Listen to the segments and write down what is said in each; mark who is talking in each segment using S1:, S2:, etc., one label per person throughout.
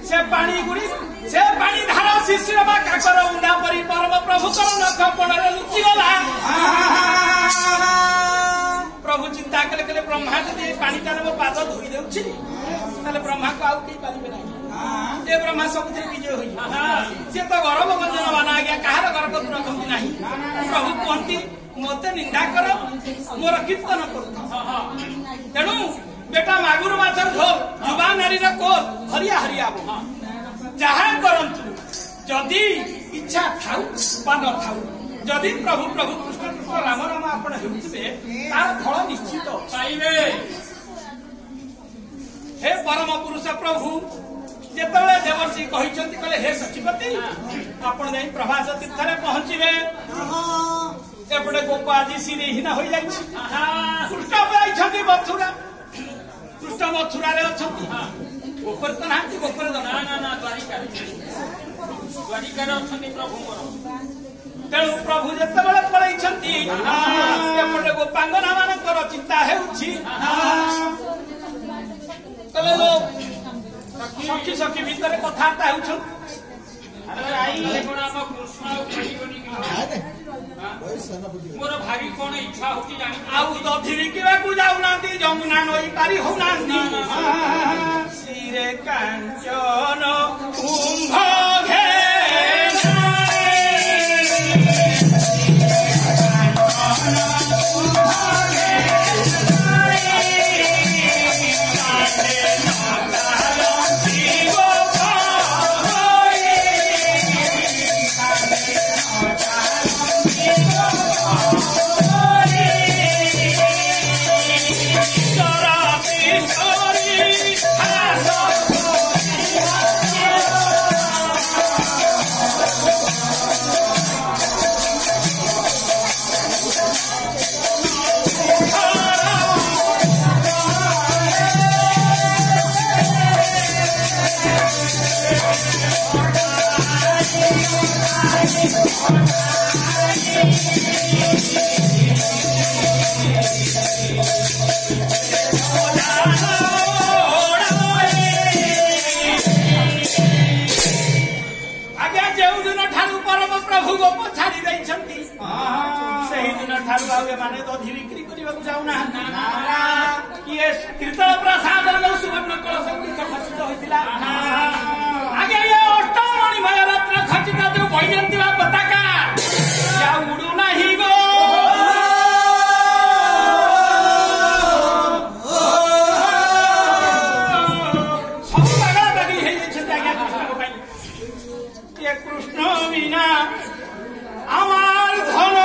S1: से पानी गुड़ी से पानी धार शिशिर बा काकर उंडा परी परम प्रभु करण कपणरे लुचि गला। प्रभु चिंता कले कले ब्रह्मा जदि पानी तार मो पाद धोई देउछि ताले ब्रह्मा को आउ के पारिबे नै। ए ब्रह्मा सबुथे विजय होई से तो गर्भ बंधन बना गया कहार गर्भ रखती नहीं। प्रभु कहती मते निंदा कर मोर कीर्तन कर तेणु बेटा मागुर माछर झोल युवा नारी कोल हरिया हरिया जहा करंतु जदि इच्छा थाउ बा न थाउ जदि प्रभु प्रभु कृष्ण कृष्ण राम राम आपण हेउथिबे तार फल निश्चित पाइबे। हे परम पुरुष प्रभु जेतबे देवर्षि कहिसंती कले हे सचिपति आपण जाई प्रभास तीर्थ रे पहुंचीबे। एपटे गोपा जी सिरेहीन हो जाई कृष्ण पाई छथि मथुरा कृष्ण मथुरा रे अछथि गोपर त नांती गोपर ना ना ना द्वारिका रे अछथि प्रभु मोर। तेणु प्रभु जेतबे पळै छथि एपटे गोपांगना मानकर चिंता हेउछि कले लोक सखी सखी भीतर कथार्ता हेउछ मोर भारी कौन इच्छा होती जानी आउ दधि बिकिबा को जाउनांती जमुना नई पारी होनांती सिरे कांचन कुंभ माने तो धीरे बिक्री करने जाऊना किए कीर्तन प्रसाद सुवर्ण कलश खचित होता आगे ये अष्टमणिमय रत्न खचित जो वैजयंती पताका या उड़ू नहीं गो सब बागा बागी है आज्ञा कृष्ण ये कृष्ण बिना आमार धन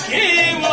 S1: He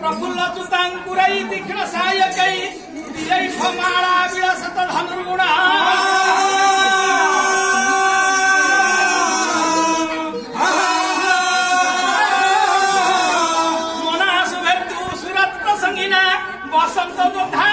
S1: प्रफुल्ल चुतांकुरई तीक्ष्ण सायकै विजय फमाला विलसत धनुर्गुणा बसंत दुधा